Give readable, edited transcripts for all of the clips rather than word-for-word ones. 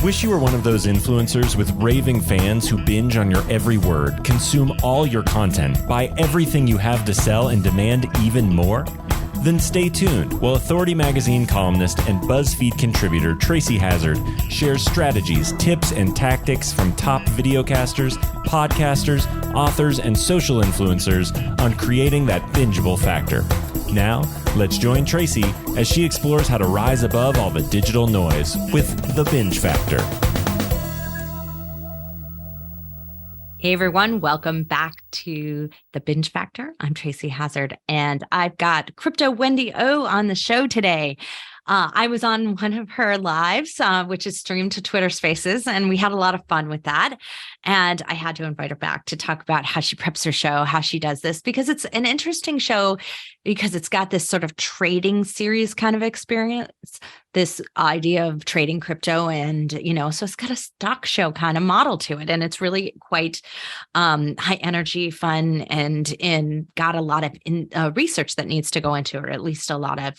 Wish you were one of those influencers with raving fans who binge on your every word, consume all your content, buy everything you have to sell, and demand even more? Then stay tuned while Authority Magazine columnist and BuzzFeed contributor Tracy Hazzard shares strategies, tips, and tactics from top videocasters, podcasters, authors, and social influencers on creating that bingeable factor. Now, let's join Tracy as she explores how to rise above all the digital noise with the binge factor. Hey everyone, welcome back to the Binge Factor. I'm Tracy Hazzard, and I've got Crypto Wendy O on the show today. I was on one of her lives, which is streamed to Twitter Spaces, and we had a lot of fun with that. And I had to invite her back to talk about how she preps her show, how she does this, because it's an interesting show because it's got this sort of trading series kind of experience, this idea of trading crypto. And, so it's got a stock show kind of model to it. And it's really quite high energy, fun, and got a lot of research that needs to go into it, or at least a lot of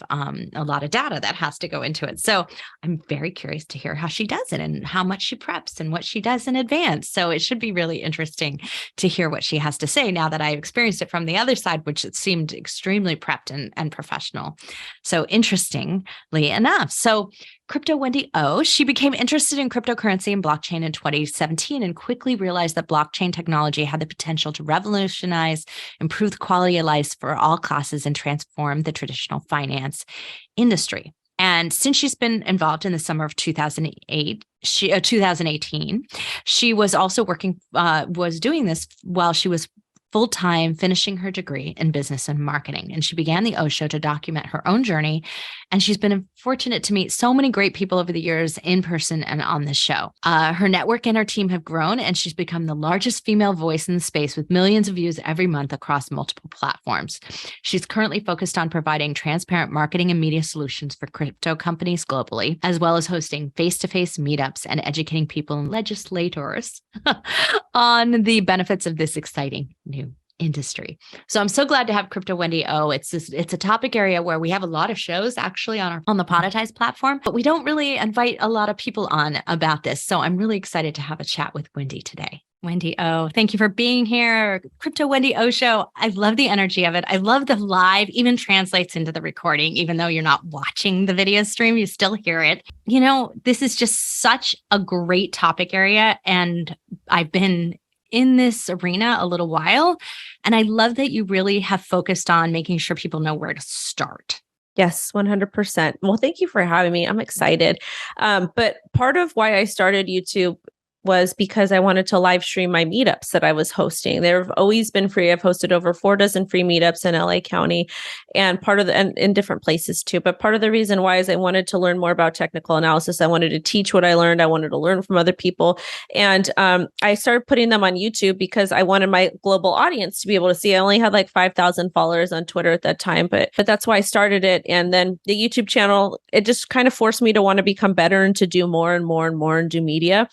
data that has to go into it. So I'm very curious to hear how she does it and how much she preps and what she does in advance. So it should be really interesting to hear what she has to say now that I've experienced it from the other side, which it seemed extremely prepped and professional. So interestingly enough, so Crypto Wendy O, she became interested in cryptocurrency and blockchain in 2017 and quickly realized that blockchain technology had the potential to revolutionize, improve the quality of life for all classes, and transform the traditional finance industry. And since she's been involved in the summer of 2018, she was also was doing this while she was full-time finishing her degree in business and marketing. And she began the O Show to document her own journey. And she's been fortunate to meet so many great people over the years in person and on this show. Her network and her team have grown, and she's become the largest female voice in the space with millions of views every month across multiple platforms. She's currently focused on providing transparent marketing and media solutions for crypto companies globally, as well as hosting face-to-face meetups and educating people and legislators on the benefits of this exciting new industry. So I'm so glad to have Crypto Wendy O. It's a topic area where we have a lot of shows actually on the Podfaded platform, but we don't really invite a lot of people on about this. So I'm really excited to have a chat with Wendy today. Wendy O, thank you for being here. Crypto Wendy O Show. I love the energy of it. I love the live, even translates into the recording, even though you're not watching the video stream, you still hear it. This is just such a great topic area. And I've been in this arena a little while. And I love that you really have focused on making sure people know where to start. Yes, 100%. Well, thank you for having me. I'm excited. But part of why I started YouTube was because I wanted to live stream my meetups that I was hosting. They've always been free. I've hosted over 4 dozen free meetups in LA County and and in different places too. But part of the reason why is I wanted to learn more about technical analysis. I wanted to teach what I learned. I wanted to learn from other people. And I started putting them on YouTube because I wanted my global audience to be able to see. I only had like 5,000 followers on Twitter at that time, but that's why I started it. And then the YouTube channel, it just kind of forced me to want to become better and to do more and more and more and do media.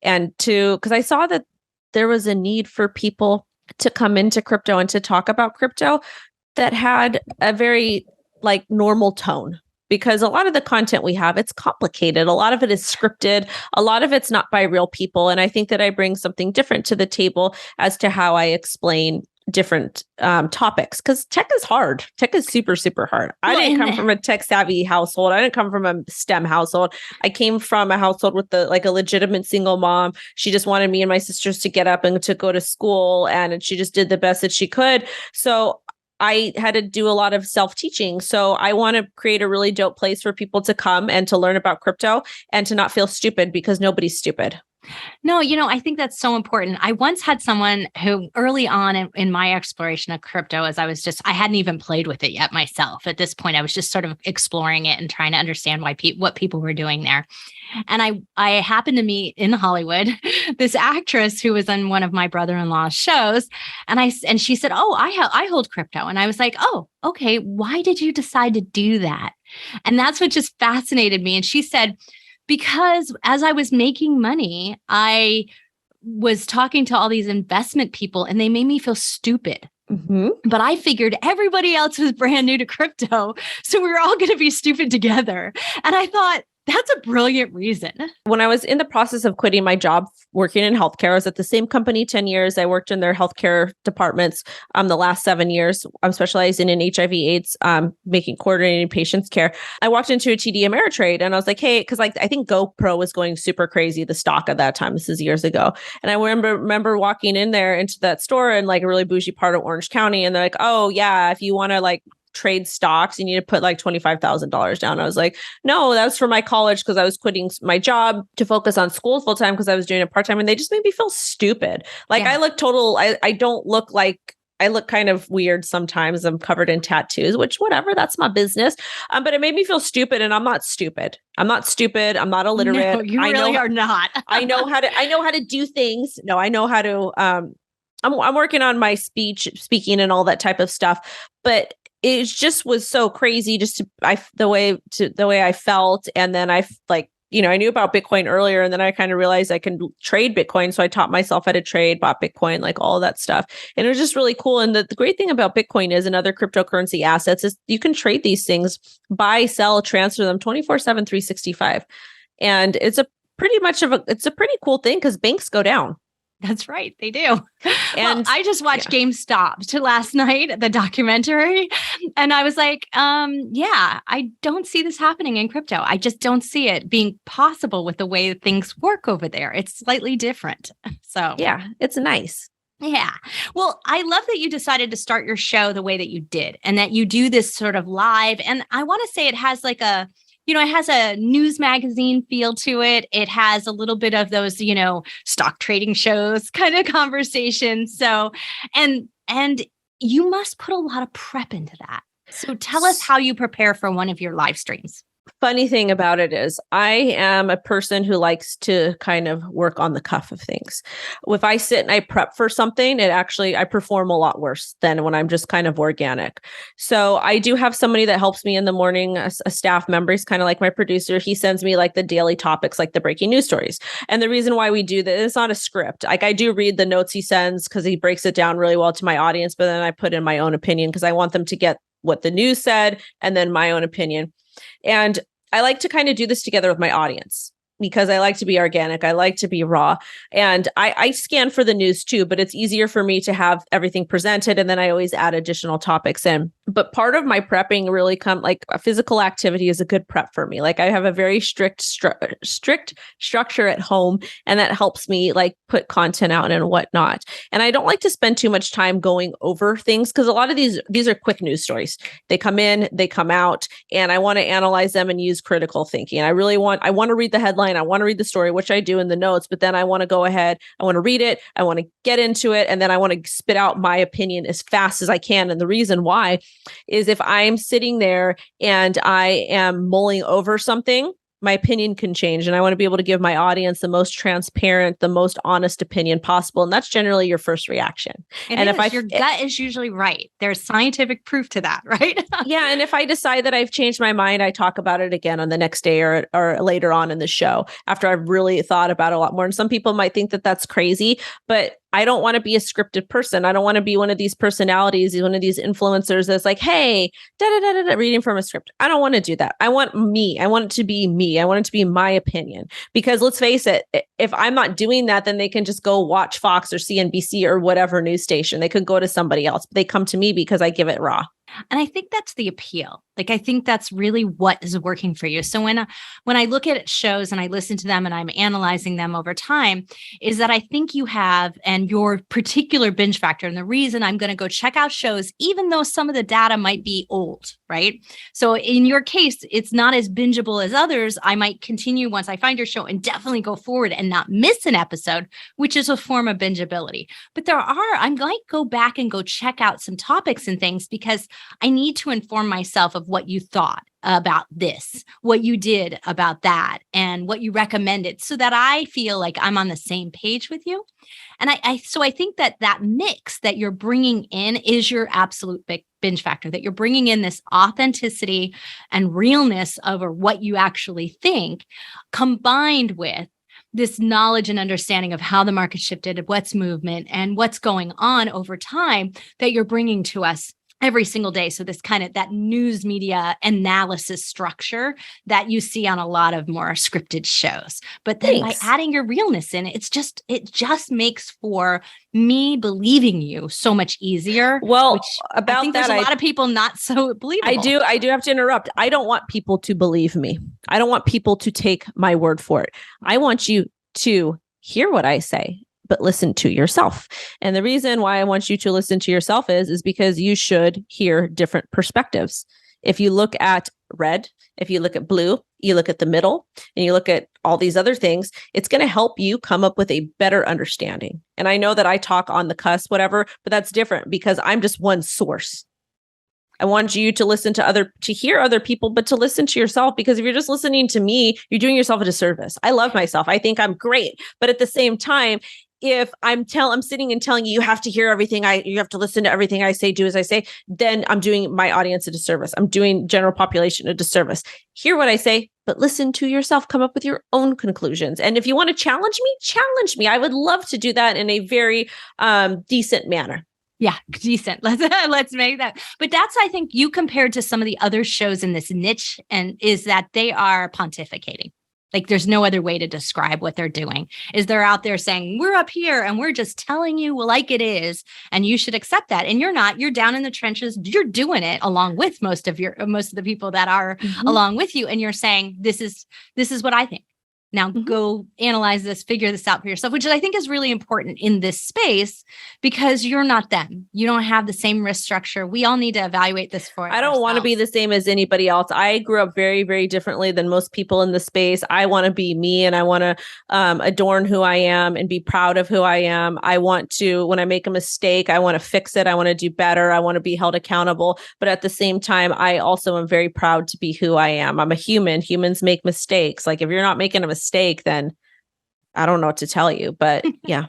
And because I saw that there was a need for people to come into crypto and to talk about crypto that had a very normal tone, because a lot of the content we have, it's complicated. A lot of it is scripted. A lot of it's not by real people. And I think that I bring something different to the table as to how I explain different topics, because tech is hard. Tech is super, super hard. I didn't come from a tech savvy household. I didn't come from a STEM household. I came from a household with a legitimate single mom. She just wanted me and my sisters to get up and to go to school, and she just did the best that she could. So I had to do a lot of self-teaching. So I want to create a really dope place for people to come and to learn about crypto and to not feel stupid, because nobody's stupid. No, I think that's so important. I once had someone who early on in my exploration of crypto, as I hadn't even played with it yet myself. At this point, I was just sort of exploring it and trying to understand what people were doing there. And I happened to meet in Hollywood this actress who was on one of my brother-in-law's shows. And she said, "Oh, I hold crypto." And I was like, "Oh, okay. Why did you decide to do that?" And that's what just fascinated me. And she said, "Because as I was making money, I was talking to all these investment people and they made me feel stupid. Mm-hmm. But I figured everybody else was brand new to crypto. So we were all going to be stupid together." And I thought, That's a brilliant reason. When I was in the process of quitting my job working in healthcare, I was at the same company 10 years. I worked in their healthcare departments the last 7 years. I'm specializing in HIV/AIDS, coordinating patients' care. I walked into a TD Ameritrade and I was like, hey, because I think GoPro was going super crazy, the stock at that time. This is years ago. And I remember walking in there into that store in like a really bougie part of Orange County. And they're like, oh yeah, if you want to like trade stocks, you need to put like $25,000 down. I was like, no, that was for my college because I was quitting my job to focus on school full time because I was doing it part time. And they just made me feel stupid. Like I look I don't look like, I look kind of weird sometimes. I'm covered in tattoos, which whatever, that's my business. But it made me feel stupid, and I'm not stupid. I'm not illiterate. No, you really are not. I know how to do things. No, I know how to, I'm working on my speaking and all that type of stuff, but it just was so crazy the way I felt. And then I knew about Bitcoin earlier, and then I kind of realized I can trade Bitcoin. So I taught myself how to trade, bought Bitcoin, like all that stuff. And it was just really cool. And the great thing about Bitcoin is, and other cryptocurrency assets, is you can trade these things, buy, sell, transfer them 24/7, 365. And it's a pretty cool thing because banks go down. That's right. They do. And I just watched GameStop last night, the documentary. And I was like, I don't see this happening in crypto. I just don't see it being possible with the way things work over there. It's slightly different. So yeah, it's nice. Yeah. Well, I love that you decided to start your show the way that you did, and that you do this sort of live. And I want to say it has like it has a news magazine feel to it. It has a little bit of those, stock trading shows kind of conversations. So, and you must put a lot of prep into that. So tell us how you prepare for one of your live streams. Funny thing about it is I am a person who likes to kind of work on the cuff of things. If I sit and I prep for something, I perform a lot worse than when I'm just kind of organic. So I do have somebody that helps me in the morning, a staff member. He's kind of like my producer. He sends me like the daily topics, like the breaking news stories. And the reason why we do that, it's not a script. Like I do read the notes he sends because he breaks it down really well to my audience, but then I put in my own opinion because I want them to get what the news said and then my own opinion. And I like to kind of do this together with my audience because I like to be organic. I like to be raw. And I scan for the news too, but it's easier for me to have everything presented. And then I always add additional topics in. But part of my prepping really like a physical activity is a good prep for me. Like I have a very strict structure at home, and that helps me like put content out and whatnot. And I don't like to spend too much time going over things because a lot of these are quick news stories. They come in, they come out, and I want to analyze them and use critical thinking. I want to read the headline. I want to read the story, which I do in the notes, but then I want to go ahead. I want to read it. I want to get into it. And then I want to spit out my opinion as fast as I can. And the reason why is if I'm sitting there and I am mulling over something, my opinion can change. And I want to be able to give my audience the most transparent, the most honest opinion possible. And that's generally your first reaction. Your gut is usually right. There's scientific proof to that, right? Yeah. And if I decide that I've changed my mind, I talk about it again on the next day or later on in the show after I've really thought about it a lot more. And some people might think that that's crazy, but I don't want to be a scripted person. I don't want to be one of these personalities, one of these influencers that's like, hey, reading from a script. I don't want to do that. I want me. I want it to be me. I want it to be my opinion. Because let's face it, if I'm not doing that, then they can just go watch Fox or CNBC or whatever news station. They could go to somebody else, but they come to me because I give it raw. And I think that's the appeal. Like, I think that's really what is working for you. So when I look at shows and I listen to them and I'm analyzing them over time, is that I think you have, and your particular binge factor, and the reason I'm going to go check out shows, even though some of the data might be old, right? So in your case, it's not as bingeable as others. I might continue once I find your show and definitely go forward and not miss an episode, which is a form of bingeability. But I'm going to go back and go check out some topics and things because I need to inform myself of what you thought about this, what you did about that, and what you recommended so that I feel like I'm on the same page with you. And so I think that mix that you're bringing in is your absolute big binge factor, that you're bringing in this authenticity and realness of what you actually think, combined with this knowledge and understanding of how the market shifted, what's movement, and what's going on over time that you're bringing to us every single day. So this kind of that news media analysis structure that you see on a lot of more scripted shows. But then by adding your realness in, it just makes for me believing you so much easier. Well, about I think that, there's a lot of people not so believable. I do have to interrupt. I don't want people to believe me. I don't want people to take my word for it. I want you to hear what I say, but listen to yourself. And the reason why I want you to listen to yourself is because you should hear different perspectives. If you look at red, if you look at blue, you look at the middle, and you look at all these other things, it's going to help you come up with a better understanding. And I know that I talk on the cusp, whatever, but that's different because I'm just one source. I want you to listen to hear other people, but to listen to yourself, because if you're just listening to me, you're doing yourself a disservice. I love myself. I think I'm great. But at the same time, if I'm sitting and telling you have to hear everything, you have to listen to everything I say, do as I say, then I'm doing my audience a disservice. I'm doing general population a disservice. Hear what I say, but listen to yourself, come up with your own conclusions. And if you want to challenge me. I would love to do that in a very decent manner. Yeah, decent. Let's make that. But that's, I think, you compared to some of the other shows in this niche, and is that they are pontificating. Like there's no other way to describe what they're doing. Is they're out there saying, we're up here and we're just telling you like it is, and you should accept that. And you're not. You're down in the trenches. You're doing it along with most of the people that are along with you. And you're saying, this is what I think. Now go analyze this, figure this out for yourself, which I think is really important in this space because you're not them. You don't have the same risk structure. We all need to evaluate this for I don't want to be the same as anybody else. I grew up very, very differently than most people in the space. I want to be me, and I want to adorn who I am and be proud of who I am. I want to, when I make a mistake, I want to fix it. I want to do better. I want to be held accountable. But at the same time, I also am very proud to be who I am. I'm a human. Humans make mistakes. Like if you're not making a mistake, then I don't know what to tell you, but yeah.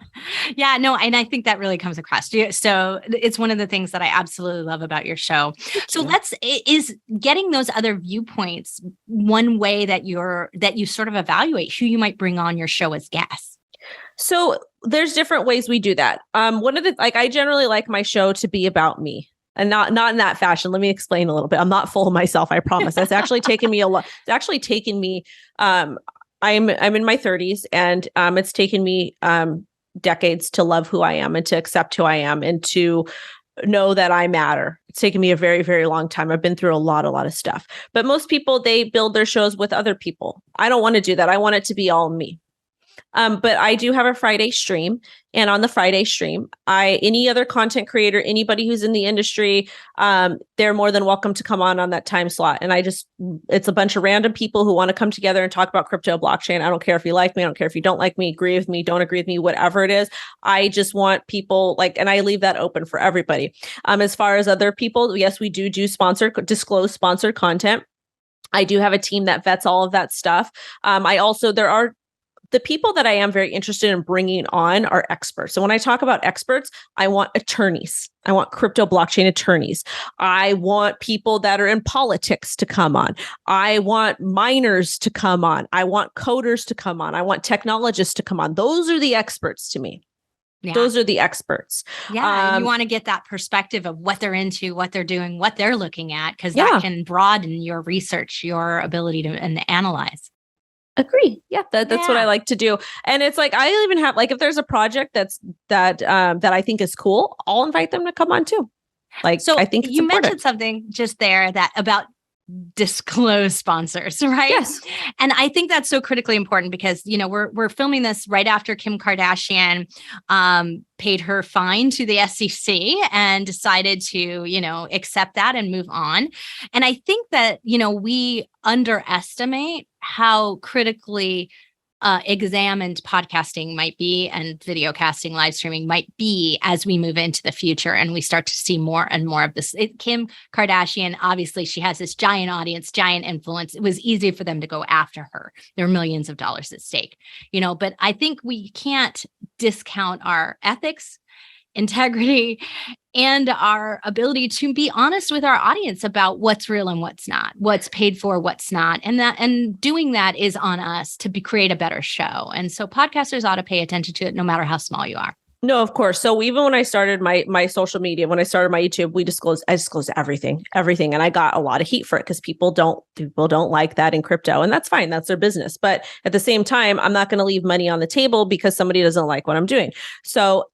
Yeah, no. And I think that really comes across to you. So it's one of the things that I absolutely love about your show. So is getting those other viewpoints one way that you sort of evaluate who you might bring on your show as guests? So there's different ways we do that. I generally like my show to be about me. And not in that fashion. Let me explain a little bit. I'm not full of myself, I promise. It's actually taken me a lot. It's actually taken me I'm in my 30s, and it's taken me decades to love who I am and to accept who I am and to know that I matter. It's taken me a very, very long time. I've been through a lot of stuff. But most people, they build their shows with other people. I don't want to do that. I want it to be all me. But I do have a Friday stream, and on the Friday stream, any other content creator, anybody who's in the industry, they're more than welcome to come on that time slot. And it's a bunch of random people who want to come together and talk about crypto, blockchain. I don't care if you like me. I don't care if you don't like me, agree with me, don't agree with me, whatever it is. I just want people and I leave that open for everybody. As far as other people, yes, we do disclose sponsored content. I do have a team that vets all of that stuff. The people that I am very interested in bringing on are experts. So when I talk about experts, I want attorneys. I want crypto blockchain attorneys. I want people that are in politics to come on. I want miners to come on. I want coders to come on. I want technologists to come on. Those are the experts to me. Yeah. Those are the experts. Yeah. You want to get that perspective of what they're into, what they're doing, what they're looking at, because that can broaden your research, your ability to analyze. Agree. Yeah, that's what I like to do. And it's like, I even have, if there's a project that I think is cool, I'll invite them to come on too. So I think it's important. Mentioned something just there about disclose sponsors, right? Yes. And I think that's so critically important because, we're filming this right after Kim Kardashian paid her fine to the SEC and decided to, accept that and move on. And I think that, we underestimate how critically examined podcasting might be and video casting, live streaming might be as we move into the future and we start to see more and more of this. Kim Kardashian, obviously, she has this giant audience, giant influence. It was easy for them to go after her. There are millions of dollars at stake, but I think we can't discount our ethics, integrity, and our ability to be honest with our audience about what's real and what's not, what's paid for, what's not. And doing that is on us to create a better show. And so podcasters ought to pay attention to it no matter how small you are. No, of course. So even when I started my social media, when I started my YouTube, I disclosed everything. And I got a lot of heat for it because people don't like that in crypto. And that's fine. That's their business. But at the same time, I'm not going to leave money on the table because somebody doesn't like what I'm doing. So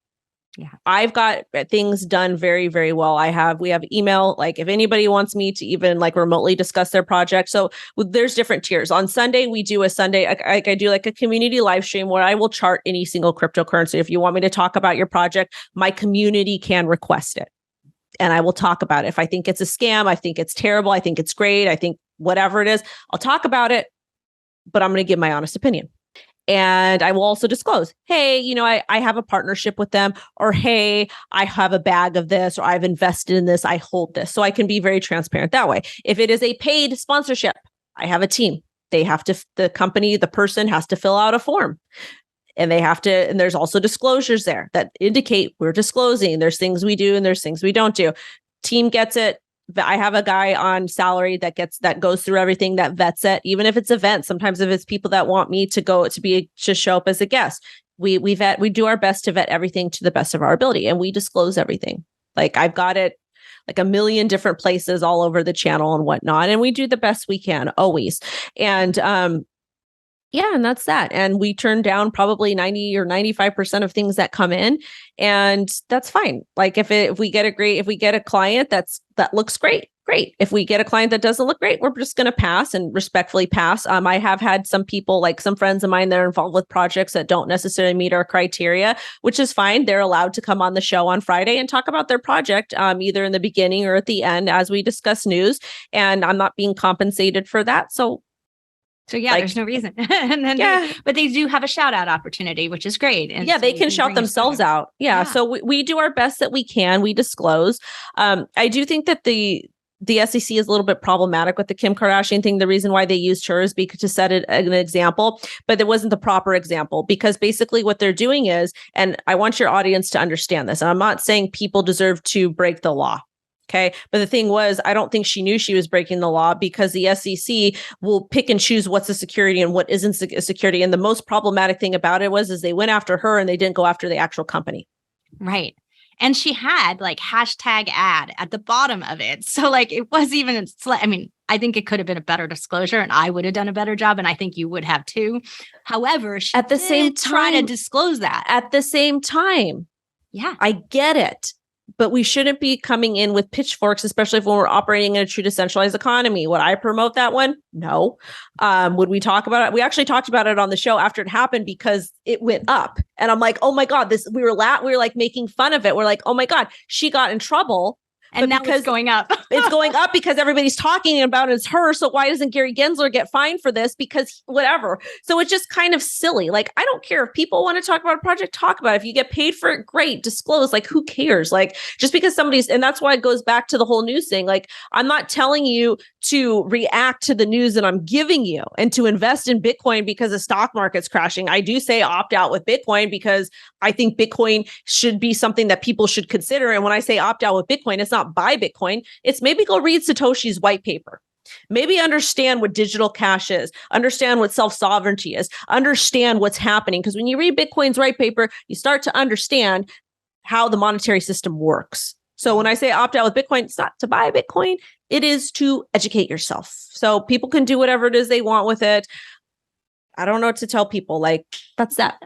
yeah, I've got things done very, very well. We have email, like if anybody wants me to even like remotely discuss their project. So there's different tiers. On Sunday, we do I do like a community live stream where I will chart any single cryptocurrency. If you want me to talk about your project, my community can request it. And I will talk about it. If I think it's a scam, I think it's terrible, I think it's great, I think whatever it is, I'll talk about it, but I'm going to give my honest opinion. And I will also disclose, hey, I have a partnership with them, or hey, I have a bag of this, or I've invested in this, I hold this. So I can be very transparent that way. If it is a paid sponsorship, I have a team. The person has to fill out a form. And and there's also disclosures there that indicate we're disclosing. There's things we do and there's things we don't do. Team gets it. I have a guy on salary that goes through everything, that vets it, even if it's events. Sometimes if it's people that want me to show up as a guest, we do our best to vet everything to the best of our ability, and we disclose everything. Like I've got it like a million different places all over the channel and whatnot, and we do the best we can always. And yeah, and that's that. And we turn down probably 90 or 95% of things that come in, and that's fine. Like if we get a client that looks great. If we get a client that doesn't look great, we're just going to pass and respectfully pass. I have had some people, like some friends of mine, that are involved with projects that don't necessarily meet our criteria, which is fine. They're allowed to come on the show on Friday and talk about their project, either in the beginning or at the end as we discuss news. And I'm not being compensated for that. So yeah, there's no reason. And then but they do have a shout out opportunity, which is great. And yeah, they can shout themselves out. Yeah. So we do our best that we can. We disclose. I do think that the SEC is a little bit problematic with the Kim Kardashian thing. The reason why they used her is because to set an example, but it wasn't the proper example, because basically what they're doing is, and I want your audience to understand this, and I'm not saying people deserve to break the law. Okay. But the thing was, I don't think she knew she was breaking the law, because the SEC will pick and choose what's a security and what isn't a security. And the most problematic thing about it is they went after her and they didn't go after the actual company. Right. And she had like hashtag ad at the bottom of it. So like it was even, I think it could have been a better disclosure, and I would have done a better job. And I think you would have too. However, she at the same time try to disclose that. At the same time. Yeah. I get it. But we shouldn't be coming in with pitchforks, especially if we're operating in a true decentralized economy. Would I promote that one? No. Would we talk about it? We actually talked about it on the show after it happened, because it went up. And I'm like, oh my God, we were like making fun of it. We're like, oh my God, she got in trouble. And now it's going up. It's going up because everybody's talking about it as her. So why doesn't Gary Gensler get fined for this? Because whatever. So it's just kind of silly. Like, I don't care if people want to talk about a project, talk about it. If you get paid for it, great, disclose. Like, who cares? Like, just because and that's why it goes back to the whole news thing. Like, I'm not telling you to react to the news that I'm giving you and to invest in Bitcoin because the stock market's crashing. I do say opt out with Bitcoin because I think Bitcoin should be something that people should consider. And when I say opt out with Bitcoin, it's not buy Bitcoin. It's maybe go read Satoshi's white paper. Maybe understand what digital cash is, understand what self-sovereignty is, understand what's happening. Because when you read Bitcoin's white paper, you start to understand how the monetary system works. So when I say opt out with Bitcoin, it's not to buy Bitcoin. It is to educate yourself. So people can do whatever it is they want with it. I don't know what to tell people. Like, that's that.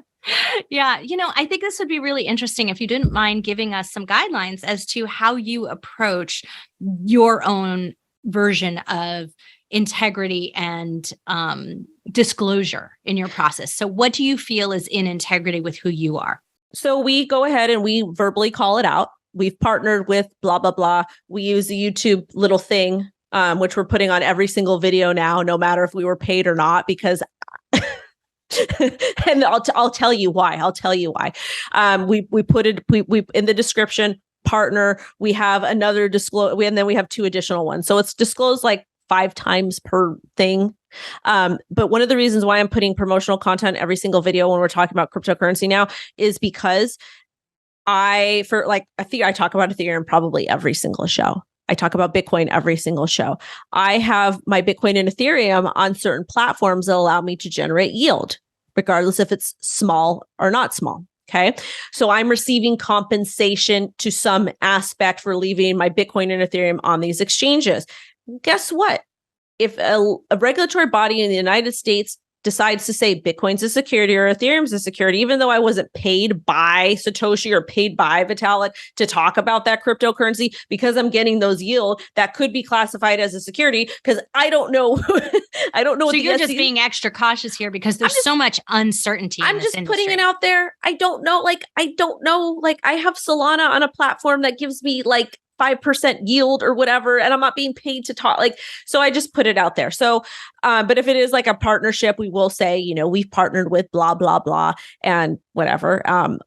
Yeah. I think this would be really interesting if you didn't mind giving us some guidelines as to how you approach your own version of integrity and disclosure in your process. So what do you feel is in integrity with who you are? So we go ahead and we verbally call it out. We've partnered with blah, blah, blah. We use the YouTube little thing, which we're putting on every single video now, no matter if we were paid or not, because and I'll tell you why. We put it in the description, partner. We have another disclose, and then we have 2 additional ones. So it's disclosed like 5 times per thing. But one of the reasons why I'm putting promotional content every single video when we're talking about cryptocurrency now is because I talk about Ethereum probably every single show. I talk about Bitcoin every single show. I have my Bitcoin and Ethereum on certain platforms that allow me to generate yield, regardless if it's small or not small. Okay. So I'm receiving compensation to some aspect for leaving my Bitcoin and Ethereum on these exchanges. Guess what? If a regulatory body in the United States decides to say Bitcoin's a security or Ethereum's a security, even though I wasn't paid by Satoshi or paid by Vitalik to talk about that cryptocurrency, because I'm getting those yield, that could be classified as a security, because I don't know. I don't know. So you're just being extra cautious here because there's so much uncertainty. I'm just putting it out there. I don't know. Like I have Solana on a platform that gives me like 5% yield or whatever, and I'm not being paid to talk. Like, so I just put it out there. So, but if it is like a partnership, we will say, you know, we've partnered with blah, blah, blah, and whatever.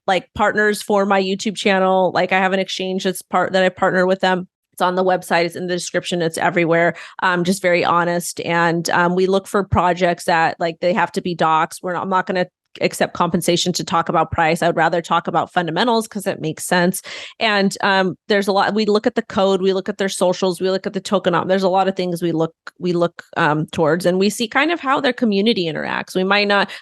Like partners for my YouTube channel, like I have an exchange that I partner with them. It's on the website. It's in the description. It's everywhere. Just very honest. And we look for projects that like they have to be docs. I'm not going to accept compensation to talk about price. I would rather talk about fundamentals because it makes sense. And there's a lot. We look at the code. We look at their socials. We look at the tokenomics. There's a lot of things we look towards, and we see kind of how their community interacts.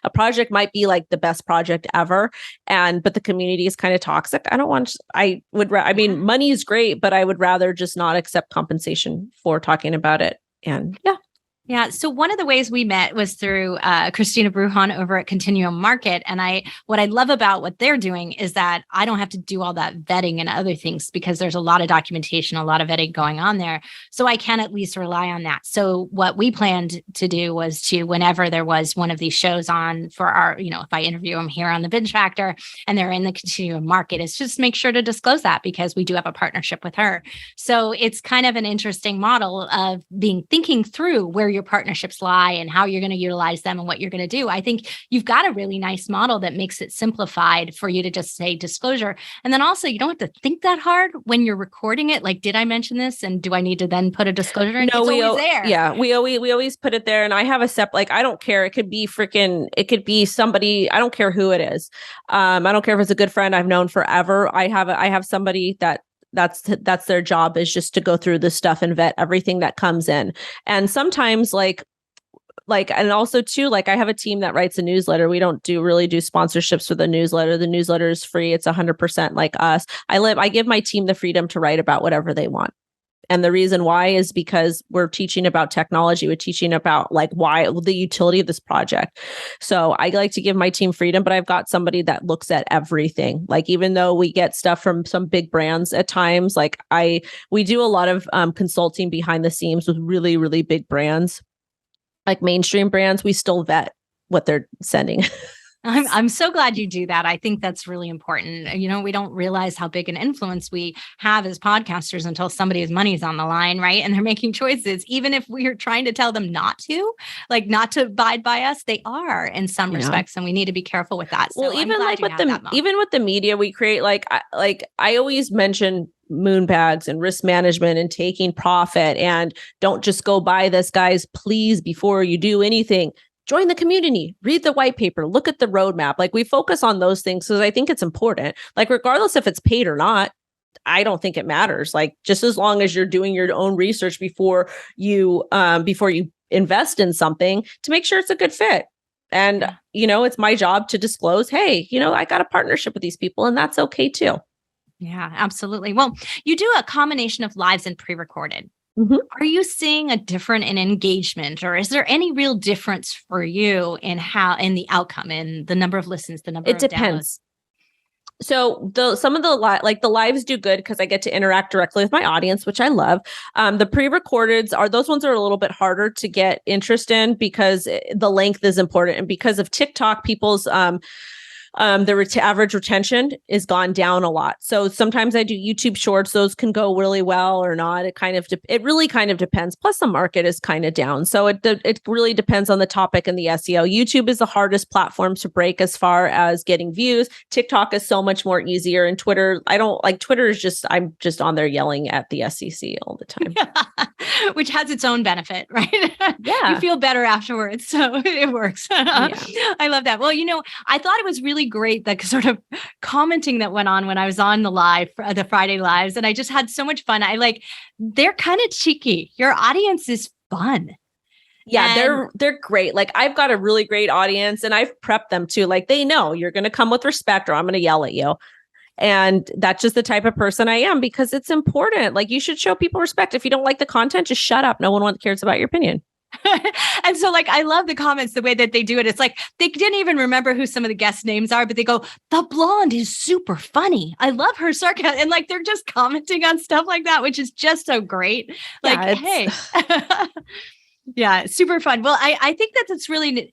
A project might be like the best project ever, but the community is kind of toxic. Money is great, but I would rather just not accept compensation for talking about it. And yeah. Yeah. So one of the ways we met was through Christina Bruhan over at Continuum Market. And what I love about what they're doing is that I don't have to do all that vetting and other things because there's a lot of documentation, a lot of vetting going on there. So I can at least rely on that. So what we planned to do was to, whenever there was one of these shows on for our, if I interview them here on the Binge Factor and they're in the Continuum Market, is just make sure to disclose that because we do have a partnership with her. So it's kind of an interesting model of thinking through where your partnerships lie and how you're going to utilize them and what you're going to do. I think you've got a really nice model that makes it simplified for you to just say disclosure. And then also you don't have to think that hard when you're recording it. Like, did I mention this? And do I need to then put a disclosure in? No, it's always there. Yeah, we always put it there. And I have a I don't care. It could be somebody. I don't care who it is. I don't care if it's a good friend I've known forever. I have somebody that's their job, is just to go through this stuff and vet everything that comes in. And sometimes and also too, like I have a team that writes a newsletter. We don't really do sponsorships for the newsletter. The newsletter is free. It's 100% like us. I give my team the freedom to write about whatever they want. And the reason why is because we're teaching about technology. We're teaching about why the utility of this project. So I like to give my team freedom, but I've got somebody that looks at everything. Like, even though we get stuff from some big brands at times, we do a lot of consulting behind the scenes with really, really big brands, like mainstream brands. We still vet what they're sending. I'm so glad you do that. I think that's really important. We don't realize how big an influence we have as podcasters until somebody's money's on the line, right? And they're making choices. Even if we're trying to tell them not to abide by us, they are in some respects, and we need to be careful with that. Well, even with the media we create, I always mention moon bags and risk management and taking profit, and don't just go buy this, guys. Please, before you do anything, join the community, read the white paper, look at the roadmap. We focus on those things because I think it's important. Regardless if it's paid or not, I don't think it matters. Just as long as you're doing your own research before you invest in something to make sure it's a good fit. And, it's my job to disclose, hey, I got a partnership with these people, and that's okay too. Yeah, absolutely. Well, you do a combination of lives and pre-recorded. Mm-hmm. Are you seeing a difference in engagement, or is there any real difference for you in the outcome, in the number of listens, the number of downloads? It depends. So some of the lives do good because I get to interact directly with my audience, which I love. The pre-recordeds those ones are a little bit harder to get interest in because the length is important, and because of TikTok, people's average retention is gone down a lot. So sometimes I do YouTube shorts. Those can go really well or not. It really kind of depends. Plus the market is kind of down. So it really depends on the topic and the SEO. YouTube is the hardest platform to break as far as getting views. TikTok is so much more easier. And Twitter, Twitter is I'm just on there yelling at the SEC all the time. Which has its own benefit, right? Yeah. You feel better afterwards. So it works. Yeah. I love that. Well, I thought it was really great, that sort of commenting that went on when I was on the Friday lives. And I just had so much fun. They're kind of cheeky. Your audience is fun. Yeah, they're great. Like I've got a really great audience and I've prepped them too. Like they know you're going to come with respect or I'm going to yell at you. And that's just the type of person I am because it's important. Like you should show people respect. If you don't like the content, just shut up. No one cares about your opinion. And so like, I love the comments, the way that they do it. It's like, they didn't even remember who some of the guest names are, but they go, the blonde is super funny. I love her sarcasm. And like, they're just commenting on stuff like that, which is just so great. Like, Yeah, hey, yeah, super fun. Well, I think that that's really,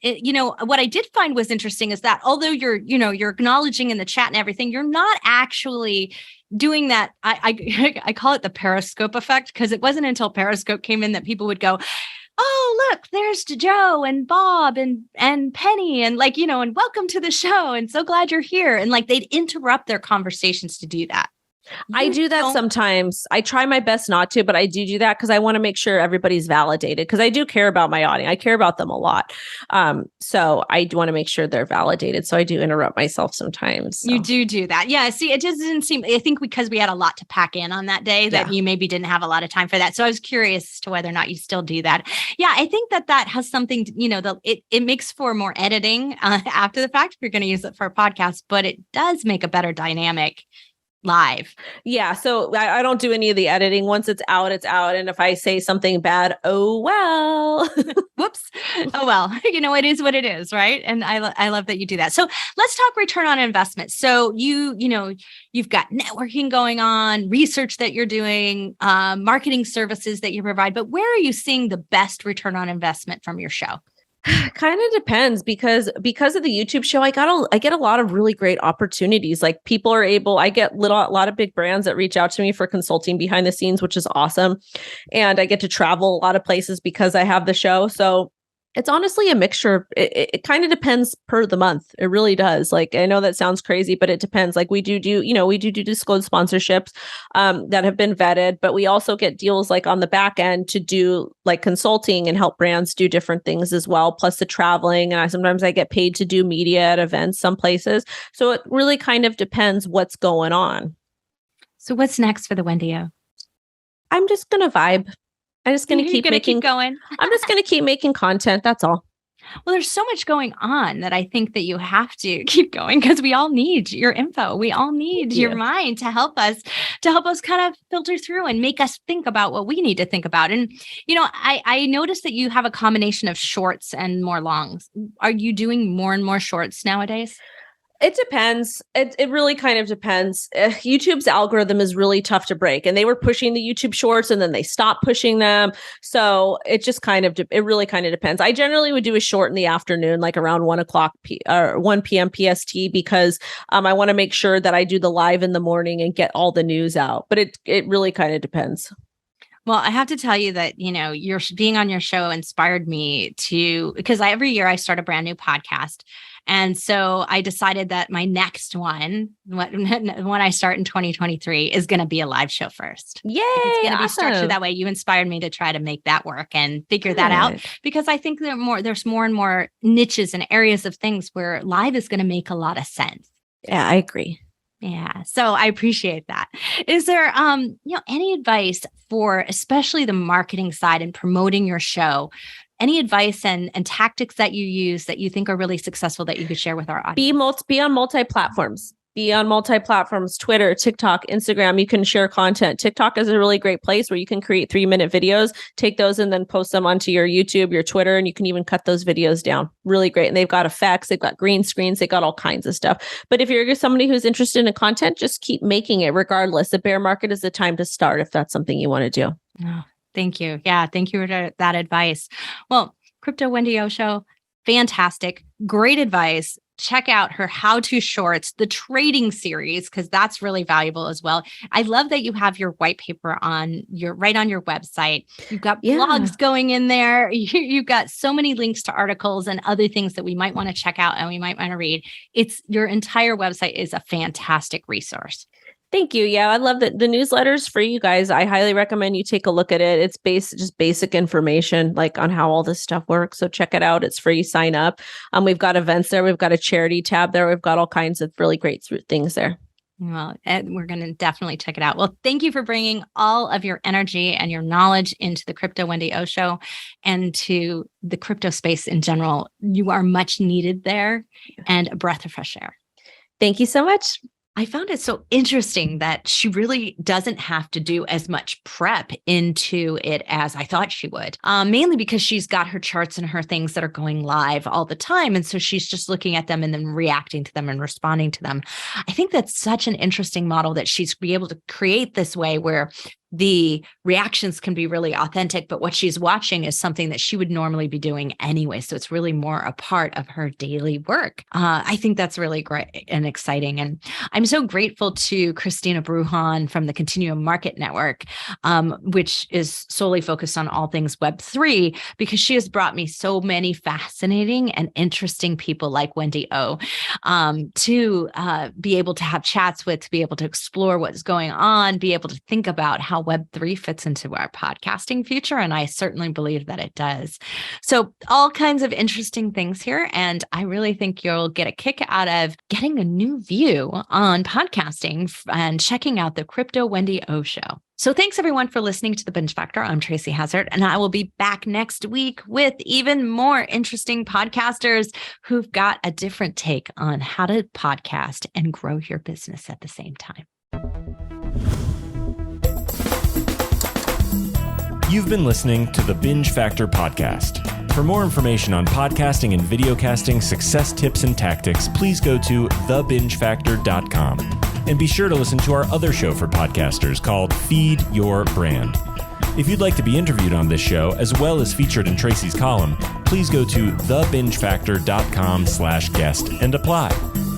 what I did find was interesting is that although you're acknowledging in the chat and everything, you're not actually doing that. I call it the Periscope effect, because it wasn't until Periscope came in that people would go, oh, look, there's Joe and Bob and Penny and and welcome to the show. And so glad you're here. And like, they'd interrupt their conversations to do that. I do that sometimes. I try my best not to, but I do that because I want to make sure everybody's validated because I do care about my audience. I care about them a lot. So I do want to make sure they're validated. So I do interrupt myself sometimes. So. You do that. Yeah. See, it just didn't seem, I think because we had a lot to pack in on that day that you maybe didn't have a lot of time for that. So I was curious as to whether or not you still do that. Yeah. I think that has something, it makes for more editing after the fact if you're going to use it for a podcast, but it does make a better dynamic live. Yeah. So I don't do any of the editing. Once it's out, it's out. And if I say something bad, oh, well, whoops. Oh, well, it is what it is. Right. And I love that you do that. So let's talk return on investment. So you've got networking going on, research that you're doing, marketing services that you provide, but where are you seeing the best return on investment from your show? Kind of depends because of the YouTube show, I get a lot of really great opportunities. Like I get a lot of big brands that reach out to me for consulting behind the scenes, which is awesome. And I get to travel a lot of places because I have the show. So it's honestly a mixture. It kind of depends per the month. It really does. Like, I know that sounds crazy, but it depends. Like we do disclosed sponsorships that have been vetted, but we also get deals like on the back end to do like consulting and help brands do different things as well. Plus the traveling. And sometimes I get paid to do media at events, some places. So it really kind of depends what's going on. So what's next for the Wendy O? I'm just going to vibe. I'm just going to keep going. I'm just going to keep making content. That's all. Well, there's so much going on that I think that you have to keep going because we all need your info. We all need your mind to help us kind of filter through and make us think about what we need to think about. And, I noticed that you have a combination of shorts and more longs. Are you doing more and more shorts nowadays? It depends. It really kind of depends. YouTube's algorithm is really tough to break, and they were pushing the YouTube shorts and then they stopped pushing them. So it really kind of depends. I generally would do a short in the afternoon, like around 1 p.m. PST, because I want to make sure that I do the live in the morning and get all the news out. But it really kind of depends. Well, I have to tell you that, your being on your show inspired me because every year I start a brand new podcast. And so I decided that my next one, when I start in 2023, is going to be a live show first. Yay! It's going to be structured that way. You inspired me to try to make that work and figure that out, because I think there's more and more niches and areas of things where live is going to make a lot of sense. Yeah, I agree. Yeah. So I appreciate that. Is there, any advice for especially the marketing side and promoting your show? Any advice and tactics that you use that you think are really successful that you could share with our audience? Be on multi-platforms. Be on multi-platforms, Twitter, TikTok, Instagram. You can share content. TikTok is a really great place where you can create 3-minute videos, take those and then post them onto your YouTube, your Twitter, and you can even cut those videos down. Really great. And they've got effects, they've got green screens, they've got all kinds of stuff. But if you're somebody who's interested in content, just keep making it regardless. The bear market is the time to start if that's something you want to do. Oh, thank you. Yeah, thank you for that advice. Well, Crypto Wendy O Show, fantastic. Great advice. Check out her how-to shorts, the trading series, because that's really valuable as well. I love that you have your white paper on your website. You've got blogs going in there. You've got so many links to articles and other things that we might want to check out and we might want to read. Your entire website is a fantastic resource. Thank you. Yeah, I love that the newsletter's free, you guys. I highly recommend you take a look at it. It's just basic information like on how all this stuff works. So check it out. It's free. Sign up. We've got events there. We've got a charity tab there. We've got all kinds of really great things there. Well, we're going to definitely check it out. Well, thank you for bringing all of your energy and your knowledge into the Crypto Wendy O Show and to the crypto space in general. You are much needed there and a breath of fresh air. Thank you so much. I found it so interesting that she really doesn't have to do as much prep into it as I thought she would, mainly because she's got her charts and her things that are going live all the time. And so she's just looking at them and then reacting to them and responding to them. I think that's such an interesting model that she's be able to create this way where the reactions can be really authentic, but what she's watching is something that she would normally be doing anyway. So it's really more a part of her daily work. I think that's really great and exciting. And I'm so grateful to Christina Bruhan from the Continuum Market Network, which is solely focused on all things Web3, because she has brought me so many fascinating and interesting people like Wendy O to be able to have chats with, to be able to explore what's going on, be able to think about how Web3 fits into our podcasting future. And I certainly believe that it does. So all kinds of interesting things here. And I really think you'll get a kick out of getting a new view on podcasting and checking out the Crypto Wendy O Show. So thanks everyone for listening to The Binge Factor. I'm Tracy Hazzard, and I will be back next week with even more interesting podcasters who've got a different take on how to podcast and grow your business at the same time. You've been listening to the Binge Factor podcast. For more information on podcasting and videocasting success tips and tactics, please go to thebingefactor.com. And be sure to listen to our other show for podcasters called Feed Your Brand. If you'd like to be interviewed on this show, as well as featured in Tracy's column, please go to thebingefactor.com/guest and apply.